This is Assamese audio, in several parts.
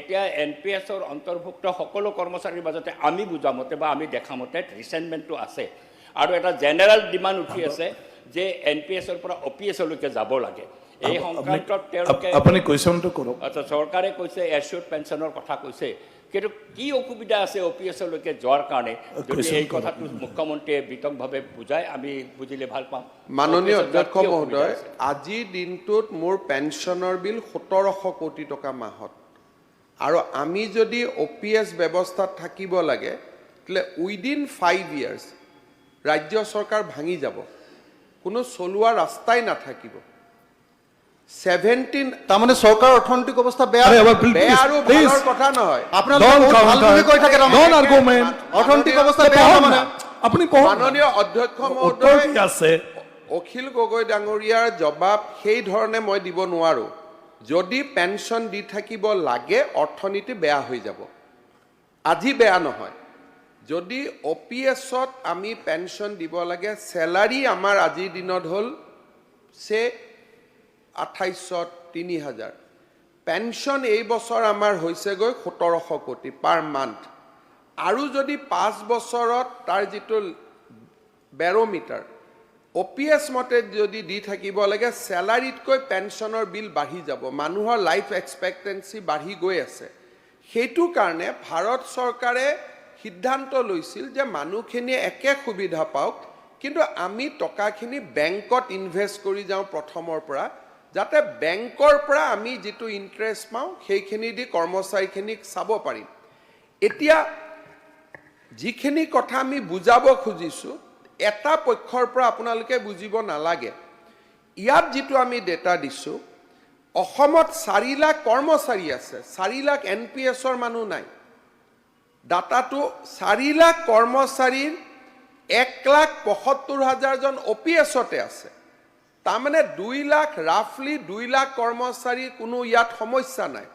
এতিয়া NPSৰ অন্তৰ্ভুক্ত সকলো কৰ্মচাৰীৰ মাজতে আমি বুজা মতে বা আমি দেখা মতে ৰিচেণ্টমেণ্টটো আছে আৰু এটা জেনেৰেল ডিমাণ্ড উঠি আছে যে NPSৰ পৰা OPSলৈকে যাব লাগে এই সংক্ৰান্তত তেওঁলোকে আপুনি কুৱেশ্যনটো কৰক আচ্ছা চৰকাৰে কৈছে এছিউৰ্ড পেঞ্চনৰ কথা কৈছে কিন্তু কি অসুবিধা আছে OPSলৈকে যোৱাৰ কাৰণে যদি এই কথাটো মুখ্যমন্ত্ৰীয়ে বিতংভাৱে বুজায় আমি বুজিলে ভাল পাম মাননীয় অধ্যক্ষ মহোদয় আজিৰ দিনটোত মোৰ পেঞ্চনৰ বিল 1700 কোটি টকা মাহত আৰু আমি যদি OPS ব্যৱস্থাত থাকিব লাগে তেলে উইদিন 5 ইয়াৰ্স ৰাজ্য চৰকাৰ ভাঙি যাব কোনো চলোৱা ৰাস্তাই নাথাকিব 17 তাৰমানে চৰকাৰ অৰ্থনৈতিক অৱস্থা বেয়া বেয়া আৰু ভালৰ কথা নহয় আপোনালোকে ভাল বুলি কৈ থাকে নন আৰ্গুমেণ্ট অৰ্থনৈতিক অৱস্থা বেয়া মানে আপুনি কওক মাননীয় অধ্যক্ষ উত্তৰ মহোদয় কি আছে অখিল গগৈ ডাঙৰীয়াৰ জবাব সেই ধৰণে মই দিব নোৱাৰো যদি পেনশন দি থাকিব লাগে অৰ্থনীতি বেয়া হৈ যাব আজি বেয়া নহয় যদি OPSত আমি পেনশন দিব লাগে স্যালাৰি আমাৰ আজিৰ দিনত হল সে 2800 3000 পেনশন এই বছৰ আমাৰ হৈছে গৈ 1700 কোটি পাৰ মান্থ আৰু যদি 5 বছৰত তাৰ যিটো বেৰোমিটাৰ OPS মতে যদি দি থাকিব লাগে স্যালাৰিতকৈ পেনশনৰ বিল বাঢ়ি যাব মানুহৰ লাইফ এক্সপেক্টেন্সি বাঢ়ি গৈ আছে সেইটো কাৰণে ভাৰত চৰকাৰে সিদ্ধান্ত লৈছিল যে মানুহখিনিয়ে একে সুবিধা পাওক কিন্তু আমি টকাখিনি বেংকত ইনভেস্ট কৰি যাওঁ প্ৰথমৰ পৰা যাতে বেংকৰ পৰা আমি যেটো ইন্টাৰেষ্ট পাওঁ সেইখিনি দি কৰ্মচাৰীখিনিক চাব পাৰিম এতিয়া যিখিনি কথা আমি বুজাব খুজিছো এটা পক্ষৰ পৰা আপোনালোকে বুজিব নালাগে ইয়াত যেটো আমি ডেটা দিছো অসমত 4 লাখ কৰ্মচাৰী আছে 4 লাখ NPSৰ মানুহ নাই ডাটাটো 4 লাখ কৰ্মচাৰীৰ 1,75,000 জন OPSতে আছে তাৰমানে 2 লাখ ৰাফলি 2 লাখ কৰ্মচাৰীৰ কোনো ইয়াত সমস্যা নাই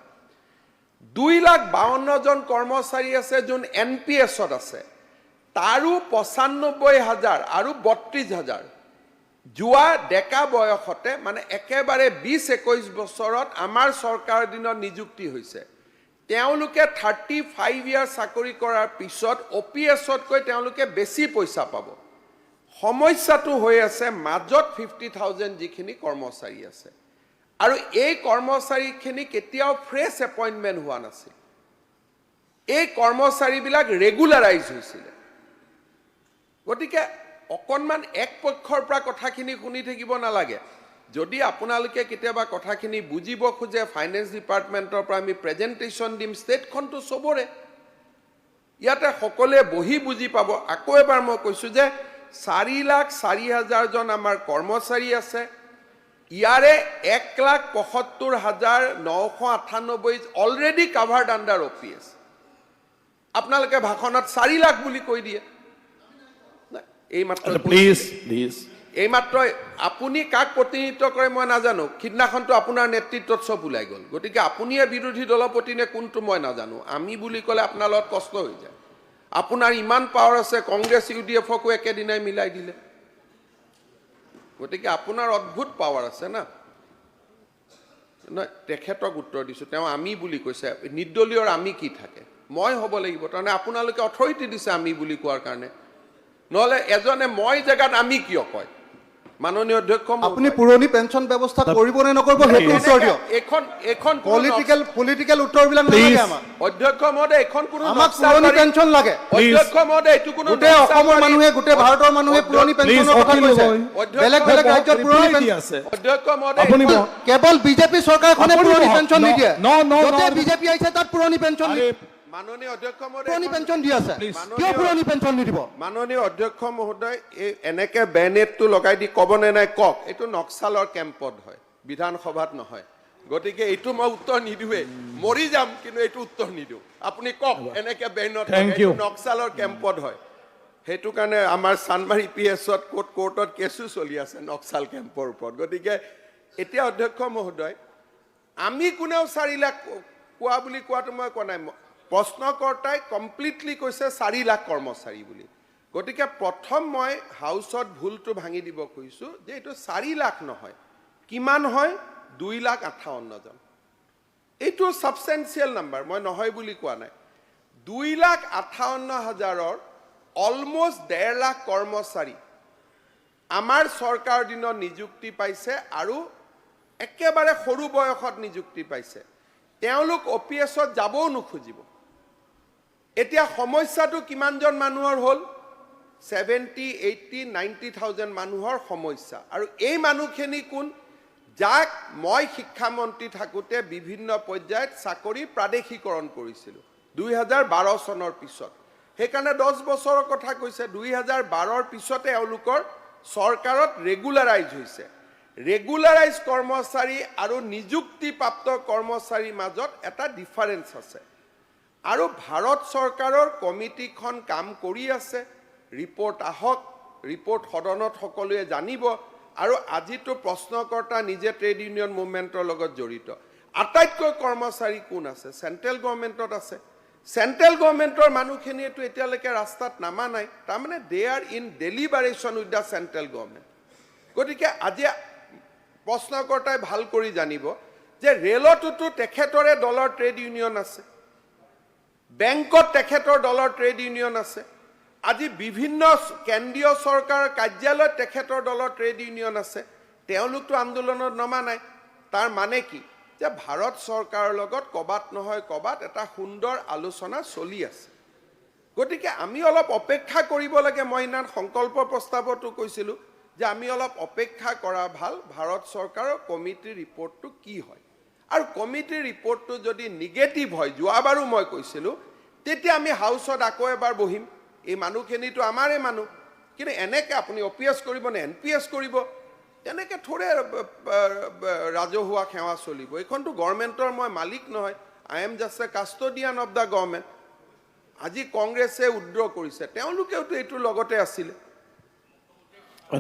2,52,000 জন কৰ্মচাৰী আছে যোন NPSত আছে তাৰো 95,000 আৰু 32,000 জুৱা ডেকা বয়সতে মানে একেবাৰে 20-21 বছৰত আমাৰ চৰকাৰ দিনৰ নিযুক্তি হৈছে তেওঁলোকে 35 ইয়াৰ চাকৰি কৰাৰ পিছত OPSতকৈ তেওঁলোকে বেছি পইচা পাব সমস্যাটো হৈ আছে মাজত 50,000 যিখিনি কৰ্মচাৰী আছে আৰু এই কৰ্মচাৰীখিনি কেতিয়াও ফ্ৰেছ এপইন্টমেন্ট হোৱা নাছিল এই কৰ্মচাৰীবিলাক ৰেগুলাৰাইজ হৈছিল গতিকে অকনমান এক পক্ষৰ পৰা কথাখিনি শুনি থাকিব নালাগে যদি আপোনালোকে কেতিয়াবা কথাখিনি বুজিব খোজে ফাইনেন্স ডিপাৰ্টমেন্টৰ পৰা আমি প্ৰেজেন্টেশন দিম ষ্টেটখনটো সবৰে ইয়াতে সকলে বহি বুজি পাব আকৌ এবাৰ মই কৈছো যে 4,04,000 জন আমাৰ কৰ্মচাৰী আছে ইয়াৰে 1,75,998 অলৰেডি কাভাৰ্ড আন্ডাৰ OPS আপোনালোকে ভাষণত 4 লাখ বুলি কৈ দিয়ে এই মাত্ৰ প্লিজ এই মাত্ৰ আপুনি কাক প্ৰতিনিধিত্ব কৰে মই নাজানো খিদনাখনটো আপোনাৰ নেতৃত্বত সব ওলাই গল গতিকে আপুনিয়ে বিৰোধী দলপতিনে কোনটো মই নাজানো আমি বুলি কলে আপোনাৰ লগত কষ্ট হৈ যায় আপোনাৰ ইমান পাৱাৰ আছে কংগ্ৰেছ UDFকো একেদিনাই মিলাই দিলে গতিকে আপোনাৰ অদ্ভুত পাৱাৰ আছে না তেখেতক উত্তৰ দিছো তেওঁ আমি বুলি কৈছে নিৰ্দলীয়ৰ আমি কি থাকে মই হ'ব লাগিব তাৰমানে আপোনালোকে অথৰিটি দিছে আমি বুলি কোৱাৰ কাৰণে নহলে এজনে মই জাগাত আমি কিয় কয় মাননীয় অধ্যক্ষ আপুনি পুৰণি পেনশন ব্যৱস্থা কৰিব নে নকৰিব হেতু উত্তৰ দিয়ক এখন পলিটিক্যাল উত্তৰবিলাক নালাগে আমাক অধ্যক্ষ মহোদয় এখন কোনো আমাক পুৰণি পেনশন লাগে অধ্যক্ষ মহোদয় এটো কোনো গোটেই অসমৰ মানুহে গোটেই ভাৰতৰ মানুহে পুৰণি পেনশনৰ কথা কৈছে বেলেগ বেলেগ ৰাজ্যত পুৰণি পেনশন আছে অধ্যক্ষ মহোদয় কেৱল বিজেপি চৰকাৰখনে পুৰণি পেনশন নিদিয়ে যতে বিজেপি আহিছে তাত পুৰণি পেনশন মাননীয় অধ্যক্ষ মহোদয় পুৰণি পেনশন দি আছে কিয় পুৰণি পেনশন নিদিব মাননীয় অধ্যক্ষ মহোদয় এই এনেকে বেনেটটো লগাই দি কবনে নাই কক এটো নক্সালৰ কেম্পত হয় বিধানসভাত নহয় গতিকে এটো মই উত্তৰ নিদিৱে মৰি যাম কিন্তু এটো উত্তৰ নিদিও আপুনি কক এনেকে বেনত নক্সালৰ কেম্পত হয় হেতু কাৰণে আমাৰ সানমাৰী PSত কোৰ্টত কেছু চলি আছে নক্সাল কেম্পৰ ওপৰত গতিকে এতিয়া অধ্যক্ষ মহোদয় আমি কোনেও 4 লাখ কোৱা বুলি কোৱাটো মই কোৱা নাই প্ৰশ্নকৰ্তাই কমপ্লিটলি কৈছে 4 লাখ কৰ্মচাৰী বুলি গতিকে প্ৰথম মই হাউসত ভুলটো ভাঙি দিব কৈছো যে এটো 4 লাখ নহয় কিমান হয় 2,58,000 জন এইটো ছাবষ্টেঞ্চিয়েল নাম্বাৰ, মই নহয় বুলি কোৱা নাই। 2,58,000 অলমষ্ট 1.5 লাখ কৰ্মচাৰী আমাৰ চৰকাৰৰ দিনত নিযুক্তি পাইছে আৰু একেবাৰে সৰু বয়সত নিযুক্তি পাইছে। তেওঁলোক OPS-ত যাবও নোখোজিব। এতিয়া সমস্যাটো কিমানজন মানুহৰ হ'ল? 70, 80, 90,000 মানুহৰ সমস্যা। আৰু এই মানুহখিনি কোন? যাক মই শিক্ষামন্ত্ৰী থাকোঁতে বিভিন্ন পৰ্যায়ত চাকৰি প্ৰাদেশিকৰণ কৰিছিলোঁ 2012 চনৰ পিছত। সেইকাৰণে 10 বছৰৰ কথা কৈছে। 2012ৰ পিছতে এওঁলোকৰ চৰকাৰত ৰেগুলাৰাইজ হৈছে। ৰেগুলাৰাইজ কৰ্মচাৰী আৰু নিযুক্তিপ্ৰাপ্ত কৰ্মচাৰীৰ মাজত এটা ডিফাৰেঞ্চ আছে। আৰু ভাৰত চৰকাৰৰ কমিটিখন কাম কৰি আছে। ৰিপৰ্ট আহক, ৰিপৰ্ট সদনত সকলোৱে জানিব। আৰু আজিতো প্ৰশ্নকৰ্তা নিজে ট্ৰেড ইউনিয়ন মুভমেণ্টৰ লগত জড়িত। আটাইতকৈ কৰ্মচাৰী কোন আছে? চেণ্ট্ৰেল গভৰ্ণমেণ্টত আছে। চেণ্ট্ৰেল গভৰ্ণমেণ্টৰ মানুহখিনিয়েতো এতিয়ালৈকে ৰাস্তাত নামা নাই। তাৰমানে they are in deliberation with the central government. গতিকে আজি প্ৰশ্নকৰ্তাই ভাল কৰি জানিব যে ৰেলতোতো তেখেতৰে দলৰ ট্ৰেড ইউনিয়ন আছে, বেংকত তেখেতৰ দলৰ ট্ৰেড ইউনিয়ন আছে, আজি বিভিন্ন কেন্দ্ৰীয় চৰকাৰৰ কাৰ্যালয়ত তেখেতৰ দলৰ ট্ৰেড ইউনিয়ন আছে। তেওঁলোকতো আন্দোলনত নমা নাই। তাৰ মানে কি? যে ভাৰত চৰকাৰৰ লগত ক'বাত নহয় ক'বাত এটা সুন্দৰ আলোচনা চলি আছে। গতিকে আমি অলপ অপেক্ষা কৰিব লাগে। মই ইমান সংকল্প প্ৰস্তাৱতো কৈছিলোঁ যে আমি অলপ অপেক্ষা কৰা ভাল, ভাৰত চৰকাৰৰ কমিটিৰ ৰিপৰ্টটো কি হয়। আৰু কমিটিৰ ৰিপৰ্টটো যদি নিগেটিভ হয়, যোৱাবাৰো মই কৈছিলোঁ, তেতিয়া আমি হাউচত আকৌ এবাৰ বহিম। এই মানুহখিনিতো আমাৰে মানুহ। কিন্তু এনেকৈ আপুনি OPS কৰিব নে NPS কৰিব? তেনেকৈ থোৰে ৰাজহুৱা সেৱা চলিব? এইখনতো গভৰ্ণমেণ্টৰ মই মালিক নহয়। I am just A custodian of the government. আজি কংগ্ৰেছে উদ্ৰ কৰিছে, তেওঁলোকেওতো এইটোৰ লগতে আছিলে।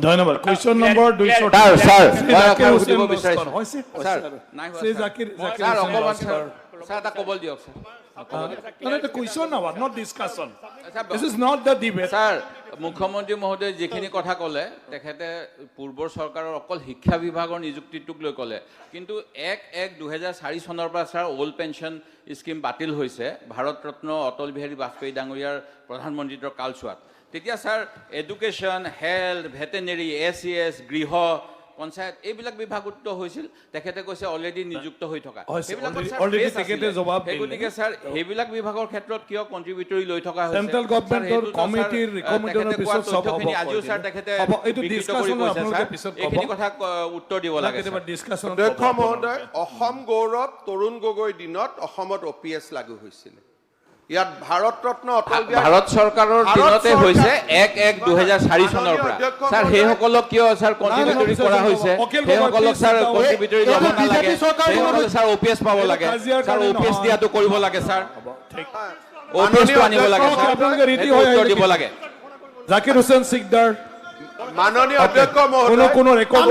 ধন্যবাদ। Question number 200। স্যাৰ জাকিৰ মই হুছেইন সুধিব লস্কৰ। বিচাৰিছোঁ। হৈছে? স্যাৰ নাই হোৱা শ্ৰী স্যাৰ। জাকিৰ স্যাৰ হুছেইন অকমান লস্কৰ। স্যাৰ এটা ক'ব দিয়ক sir. No, it's a question now, not discussion. Sir, This is not the debate. Sir মুখ্যমন্ত্ৰী মহোদয়ে যিখিনি কথা ক'লে, তেখেতে পূৰ্বৰ চৰকাৰৰ অকল শিক্ষা বিভাগৰ নিযুক্তিটোক লৈ ক'লে। কিন্তু 1/1/2004 চনৰ পৰা স্যাৰ অল্ড পেঞ্চন স্কিম বাতিল হৈছে ভাৰত ৰত্ন অটল বিহাৰী বাজপেয়ী ডাঙৰীয়াৰ প্ৰধানমন্ত্ৰীত্বৰ কালচোৱাত। তেতিয়া sir education, health, veterinary, SES, গৃহ, পঞ্চায়ত এইবিলাক বিভাগত হৈছিল। তেখেতে কৈছে অলৰেডি নিযুক্ত হৈ থকা। already তেখেতে জবাব দিলে। গতিকে স্যাৰ সেইবিলাক বিভাগৰ ক্ষেত্ৰত কিয় কণ্ট্ৰিবিউটৰি লৈ থকা হৈছে? Central government-ৰ কমিটিৰ recommendation পিছত সব হ'ব। আজিও স্যাৰ তেখেতে হ'ব, এইটো discussion আপোনালোকে পিছত ক'ব। এইখিনি কথা উত্তৰ দিব লাগে। কেতিয়াবা discussion অধ্যক্ষ মহোদয়, অসম গৌৰৱ তৰুণ গগৈৰ দিনত অসমত OPS লাগু হৈছিলে। ইয়াত ভাৰত ৰত্ন অটল বিহাৰী ভাৰত চৰকাৰৰ দিনতে হৈছে 1/1/2004 চনৰ পৰা। স্যাৰ সেইসকলক কিয় স্যাৰ কণ্ট্ৰিবিউটৰি কৰা হৈছে? সেইসকলক স্যাৰ কণ্ট্ৰিবিউটৰি ল'ব নালাগে। সেইসকলে স্যাৰ OPS পাব লাগে। স্যাৰ OPS দিয়াটো কৰিব লাগে স্যাৰ। OPSটো আনিব লাগে স্যাৰ। আপোনালোকে ready সেইটো হৈ উত্তৰ আহিলে দিব লাগে। জাকিৰ হুছেইন সিকদাৰ। মাননীয় অধ্যক্ষ কোনো মহোদয়, ৰেকৰ্ড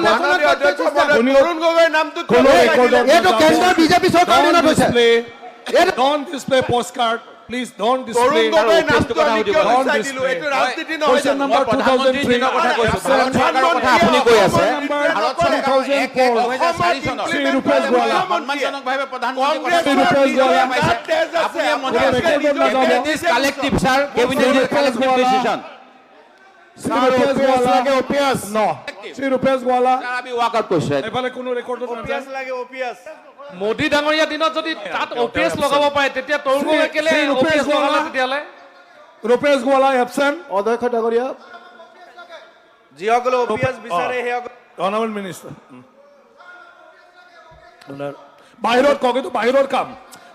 মাননীয় অধ্যক্ষ মহোদয়, তৰুণ গগৈৰ নামটো কিয় কোনো লাগিলে? ৰেকৰ্ড এইটো কেন্দ্ৰৰ বিজেপি চৰকাৰৰ দিনত হৈছে। Don't display postcard. Please don't Tarun display. গগৈৰ OPS নামটো আমি কিয় don't গুচাই দিলো? display. এইটো ৰাজনীতি নহয় Question জানো? number মই প্ৰধানমন্ত্ৰীৰ দিনৰ কথা কৈছো। ভাৰত চৰকাৰৰ কথা আপুনি কৈ আছে। ভাৰত চৰকাৰৰ 1/1/2004 চনৰ শ্ৰী ৰূপেশ গোৱালা। সন্মানজনকভাৱে প্ৰধানমন্ত্ৰী শ্ৰী ৰূপেশ গোৱালা। আপুনি Cabinet is collective, sir. Cabinet is collective decision. Shri Rupesh Gowala. No. Shri Rupesh Gowala. Sir, আমি walk out কৰিছো। এফালে কোনো ৰেকৰ্ডত নাযায়। মোদী ডাঙৰীয়া দিনত যদি তাত OPS লগাব পাৰে তেতিয়া তৰুণ গগৈ কেলে শ্ৰী ৰূপেশ OPS লগালে গোৱালা। তেতিয়ালে? ৰূপেশ গোৱালা এবচেণ্ট। অধ্যক্ষ ডাঙৰীয়া, যিসকলে OPS বিচাৰে সেইসকল Honorable Minister. বাহিৰত কওক, এইটো বাহিৰৰ কাম।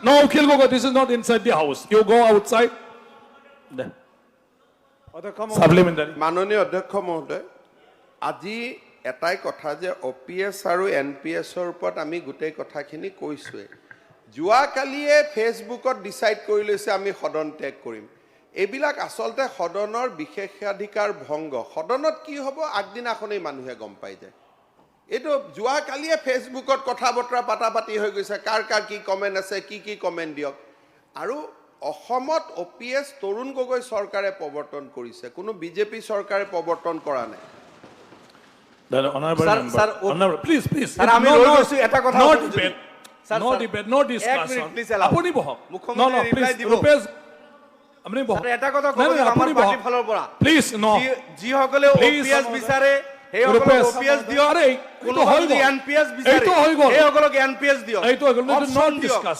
No, Ukhil Gogoi, this is not inside the house. You go outside. Supplementary. মাননীয় অধ্যক্ষ মহোদয়, আজি এটাই কথা যে OPS আৰু NPSৰ ওপৰত আমি গোটেই কথাখিনি কৈছোঁৱেই। যোৱাকালিয়ে ফেচবুকত ডিচাইড কৰি লৈছে আমি সদন ত্যাগ কৰিম। এইবিলাক আচলতে সদনৰ বিশেষাধিকাৰ ভংগ। সদনত কি হ'ব আগদিনাখনেই মানুহে গম পাই যায়। এইটো যোৱাকালিয়ে ফেচবুকত কথা বতৰা পাতি হৈ গৈছে, কাৰ কাৰ কি কমেণ্ট আছে, কি কমেণ্ট দিয়ক। আৰু অসমত OPS তৰুণ গগৈ চৰকাৰে প্ৰৱৰ্তন কৰিছে, কোনো বিজেপি চৰকাৰে প্ৰৱৰ্তন কৰা নাই। Honorable Sir, member. sir, Honorable, please. Sir, আমি No, ৰৈ no, গৈছো, এটা কথা no আপুনি debate. No debate, no discussion. please allow. আপুনি বহক। মুখ্যমন্ত্ৰী No, reply please, দিব। ৰূপেশ, আপুনি বহক। ছাৰ, এটা কথা ক'ব নাই, নাই, লাগিব আমাৰ আপুনি পাৰ্টিৰ বহক। ফালৰ পৰা Please, no. যিসকলে Please, OPS বিচাৰে সেইসকলক ৰূপেশ, OPS দিয়ক, আৰে, এইটো কোনোবাই হৈ যদি গ'ল। NPS বিচাৰে এইটো হৈ গ'ল। সেইসকলক NPS দিয়ক, এইটো হৈ গ'ল। This is Option not দিয়ক। discuss.